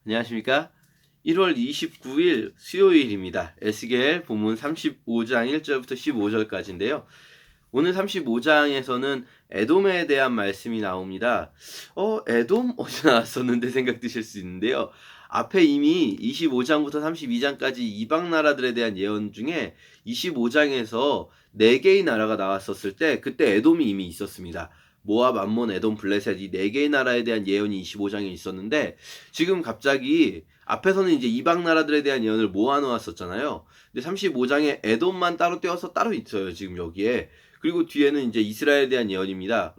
안녕하십니까? 1월 29일 수요일입니다. 에스겔 본문 35장 1절부터 15절까지인데요. 오늘 35장에서는 에돔에 대한 말씀이 나옵니다. 에돔 어디서 나왔었는데 생각 드실 수 있는데요. 앞에 이미 25장부터 32장까지 이방 나라들에 대한 예언 중에 25장에서 4개의 나라가 나왔었을 때 그때 에돔이 이미 있었습니다. 모압, 암몬, 에돔, 블레셋 이 4개의 나라에 대한 예언이 25장에 있었는데 지금 갑자기 앞에서는 이제 이방 나라들에 대한 예언을 모아놓았었잖아요. 근데 35장에 에돔만 따로 떼어서 따로 있어요. 지금 여기에. 그리고 뒤에는 이제 이스라엘에 대한 예언입니다.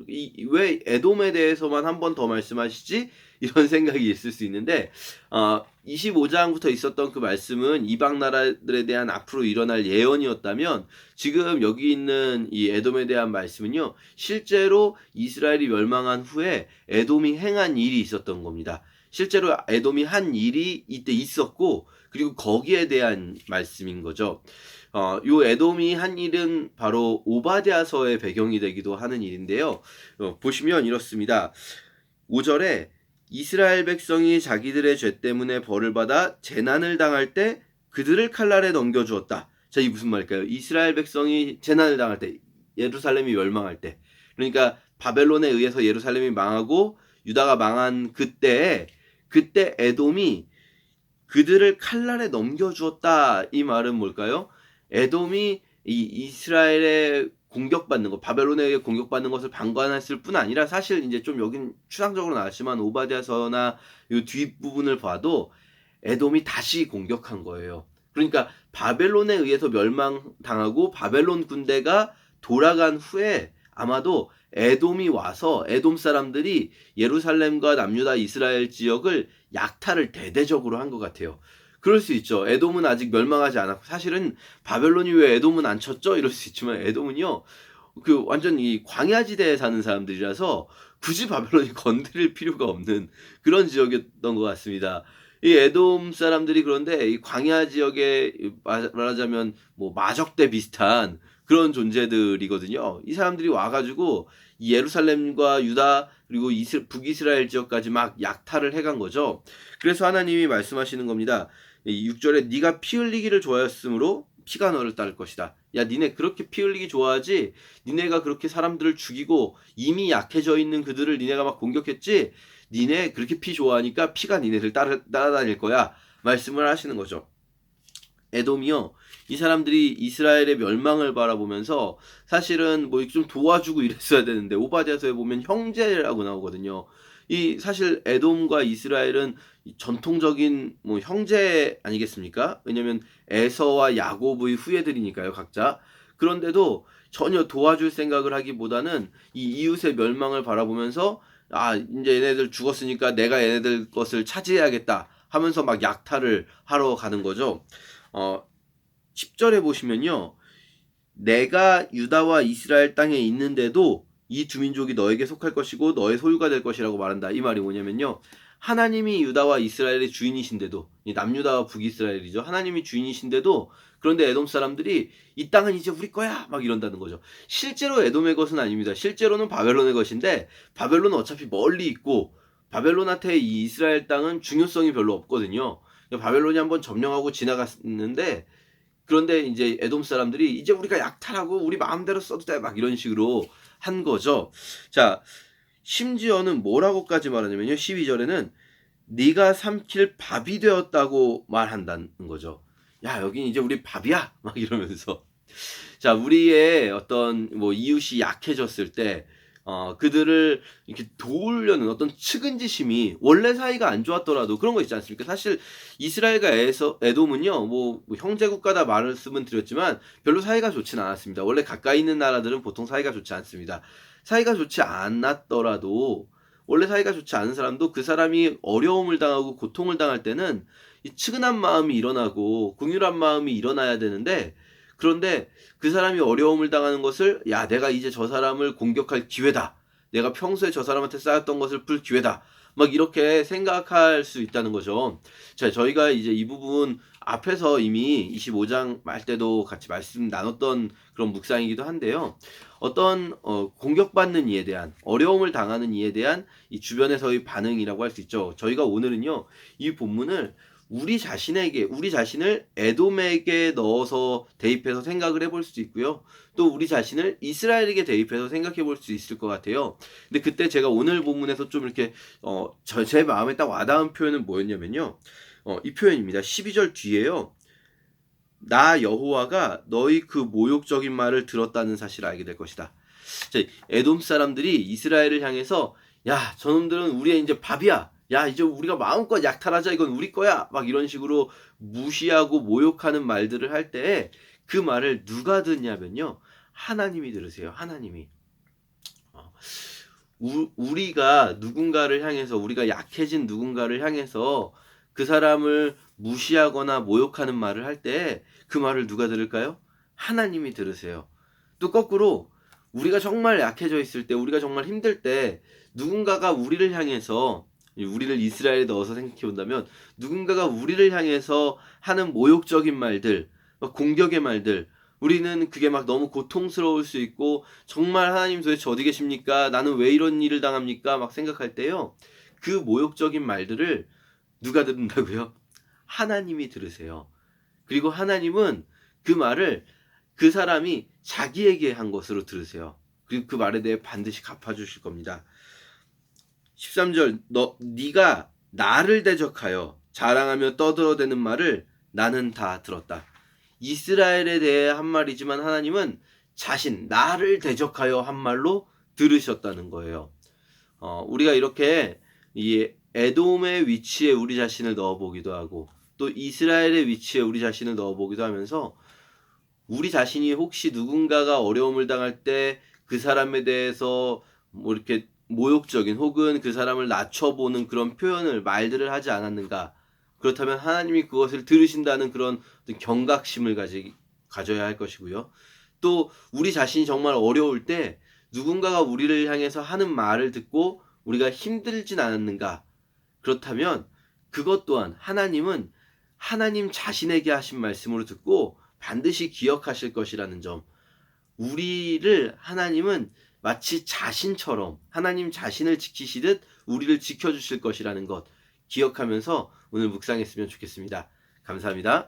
왜 에돔에 대해서만 한 번 더 말씀하시지? 이런 생각이 있을 수 있는데 25장부터 있었던 그 말씀은 이방 나라들에 대한 앞으로 일어날 예언이었다면 지금 여기 있는 이 에돔에 대한 말씀은요. 실제로 이스라엘이 멸망한 후에 에돔이 행한 일이 있었던 겁니다. 실제로 에돔이 한 일이 이때 있었고 그리고 거기에 대한 말씀인 거죠. 요 에돔이 한 일은 바로 오바댜서의 배경이 되기도 하는 일인데요. 보시면 이렇습니다. 5절에 이스라엘 백성이 자기들의 죄 때문에 벌을 받아 재난을 당할 때 그들을 칼날에 넘겨주었다. 자, 이 무슨 말일까요? 이스라엘 백성이 재난을 당할 때, 예루살렘이 멸망할 때, 그러니까 바벨론에 의해서 예루살렘이 망하고 유다가 망한 그때 에돔이 그들을 칼날에 넘겨주었다. 이 말은 뭘까요? 에돔이 이 이스라엘의 공격받는 것, 바벨론에 의해 공격받는 것을 방관했을 뿐 아니라 사실 이제 좀 여긴 추상적으로 나왔지만 오바댜서나 이 뒷부분을 봐도 에돔이 다시 공격한 거예요. 그러니까 바벨론에 의해서 멸망당하고 바벨론 군대가 돌아간 후에 아마도 에돔이 와서 에돔 사람들이 예루살렘과 남유다 이스라엘 지역을 약탈을 대대적으로 한 것 같아요. 그럴 수 있죠. 에돔은 아직 멸망하지 않았고 사실은 바벨론이 왜 에돔은 안 쳤죠? 이럴 수 있지만 에돔은요. 그 완전 이 광야지대에 사는 사람들이라서 굳이 바벨론이 건드릴 필요가 없는 그런 지역이었던 것 같습니다. 이 에돔 사람들이 그런데 이 광야 지역에 말하자면 뭐 마적대 비슷한 그런 존재들이거든요. 이 사람들이 와가지고 이 예루살렘과 유다 그리고 북이스라엘 지역까지 막 약탈을 해간 거죠. 그래서 하나님이 말씀하시는 겁니다. 6절에 네가 피 흘리기를 좋아했으므로 피가 너를 따를 것이다. 야, 니네 그렇게 피 흘리기 좋아하지? 니네가 그렇게 사람들을 죽이고 이미 약해져 있는 그들을 니네가 막 공격했지? 니네 그렇게 피 좋아하니까 피가 니네를 따라다닐 거야. 말씀을 하시는 거죠. 에돔이요. 이 사람들이 이스라엘의 멸망을 바라보면서 사실은 뭐 좀 도와주고 이랬어야 되는데 오바댜서에 보면 형제라고 나오거든요. 이 사실 에돔과 이스라엘은 전통적인 뭐 형제 아니겠습니까? 왜냐면 에서와 야곱의 후예들이니까요, 각자. 그런데도 전혀 도와줄 생각을 하기보다는 이 이웃의 멸망을 바라보면서 이제 얘네들 죽었으니까 내가 얘네들 것을 차지해야겠다 하면서 막 약탈을 하러 가는 거죠. 10절에 보시면요. 내가 유다와 이스라엘 땅에 있는데도 이 두 민족이 너에게 속할 것이고 너의 소유가 될 것이라고 말한다. 이 말이 뭐냐면요. 하나님이 유다와 이스라엘의 주인이신데도 이 남유다와 북이스라엘이죠. 하나님이 주인이신데도 그런데 에돔 사람들이 이 땅은 이제 우리 거야 막 이런다는 거죠. 실제로 에돔의 것은 아닙니다. 실제로는 바벨론의 것인데 바벨론은 어차피 멀리 있고 바벨론한테 이 이스라엘 땅은 중요성이 별로 없거든요. 바벨론이 한번 점령하고 지나갔는데 그런데 이제 에돔 사람들이 이제 우리가 약탈하고 우리 마음대로 써도 돼 막 이런 식으로 한 거죠. 자, 심지어는 뭐라고까지 말하냐면요. 12절에는 네가 삼킬 밥이 되었다고 말한다는 거죠. 야, 여긴 이제 우리 밥이야 막 이러면서 자, 우리의 어떤 뭐 이웃이 약해졌을 때 그들을 이렇게 도우려는 어떤 측은지심이 원래 사이가 안 좋았더라도 그런 거 있지 않습니까? 사실 이스라엘과 에돔은요, 뭐 형제국가다 말씀은 드렸지만 별로 사이가 좋진 않았습니다. 원래 가까이 있는 나라들은 보통 사이가 좋지 않습니다. 사이가 좋지 않았더라도 원래 사이가 좋지 않은 사람도 그 사람이 어려움을 당하고 고통을 당할 때는 이 측은한 마음이 일어나고 긍휼한 마음이 일어나야 되는데 그런데 그 사람이 어려움을 당하는 것을 내가 이제 저 사람을 공격할 기회다. 내가 평소에 저 사람한테 쌓였던 것을 풀 기회다. 막 이렇게 생각할 수 있다는 거죠. 자, 저희가 이제 이 부분 앞에서 이미 25장 말 때도 같이 말씀 나눴던 그런 묵상이기도 한데요. 어떤 공격받는 이에 대한, 어려움을 당하는 이에 대한 이 주변에서의 반응이라고 할 수 있죠. 저희가 오늘은요, 이 본문을 우리 자신을 에돔에게 넣어서 대입해서 생각을 해볼 수 있고요. 또 우리 자신을 이스라엘에게 대입해서 생각해 볼 수 있을 것 같아요. 근데 그때 제가 오늘 본문에서 좀 이렇게 제 마음에 딱 와닿은 표현은 뭐였냐면요. 이 표현입니다. 12절 뒤에요. 나 여호와가 너희 그 모욕적인 말을 들었다는 사실을 알게 될 것이다. 자, 에돔 사람들이 이스라엘을 향해서 야, 저놈들은 우리의 이제 밥이야. 야, 이제 우리가 마음껏 약탈하자. 이건 우리 거야. 막 이런 식으로 무시하고 모욕하는 말들을 할 때 그 말을 누가 듣냐면요. 하나님이 들으세요. 하나님이. 우리가 누군가를 향해서, 우리가 약해진 누군가를 향해서 그 사람을 무시하거나 모욕하는 말을 할 때 그 말을 누가 들을까요? 하나님이 들으세요. 또 거꾸로 우리가 정말 약해져 있을 때, 우리가 정말 힘들 때 누군가가 우리를 향해서, 우리를 이스라엘에 넣어서 생각해 본다면 누군가가 우리를 향해서 하는 모욕적인 말들, 공격의 말들, 우리는 그게 막 너무 고통스러울 수 있고 정말 하나님 도대체 어디 계십니까? 나는 왜 이런 일을 당합니까? 막 생각할 때요. 그 모욕적인 말들을 누가 듣는다고요? 하나님이 들으세요. 그리고 하나님은 그 말을 그 사람이 자기에게 한 것으로 들으세요. 그리고 그 말에 대해 반드시 갚아주실 겁니다. 13절 네가 나를 대적하여 자랑하며 떠들어대는 말을 나는 다 들었다. 이스라엘에 대해 한 말이지만 하나님은 나를 대적하여 한 말로 들으셨다는 거예요. 우리가 이렇게 이 에돔의 위치에 우리 자신을 넣어보기도 하고 또 이스라엘의 위치에 우리 자신을 넣어보기도 하면서 우리 자신이 혹시 누군가가 어려움을 당할 때 그 사람에 대해서 뭐 이렇게 모욕적인 혹은 그 사람을 낮춰보는 그런 말들을 하지 않았는가? 그렇다면 하나님이 그것을 들으신다는 그런 경각심을 가져야 할 것이고요. 또 우리 자신이 정말 어려울 때 누군가가 우리를 향해서 하는 말을 듣고 우리가 힘들진 않았는가? 그렇다면 그것 또한 하나님은 하나님 자신에게 하신 말씀으로 듣고 반드시 기억하실 것이라는 점. 우리를 하나님은 마치 자신처럼 하나님 자신을 지키시듯 우리를 지켜주실 것이라는 것 기억하면서 오늘 묵상했으면 좋겠습니다. 감사합니다.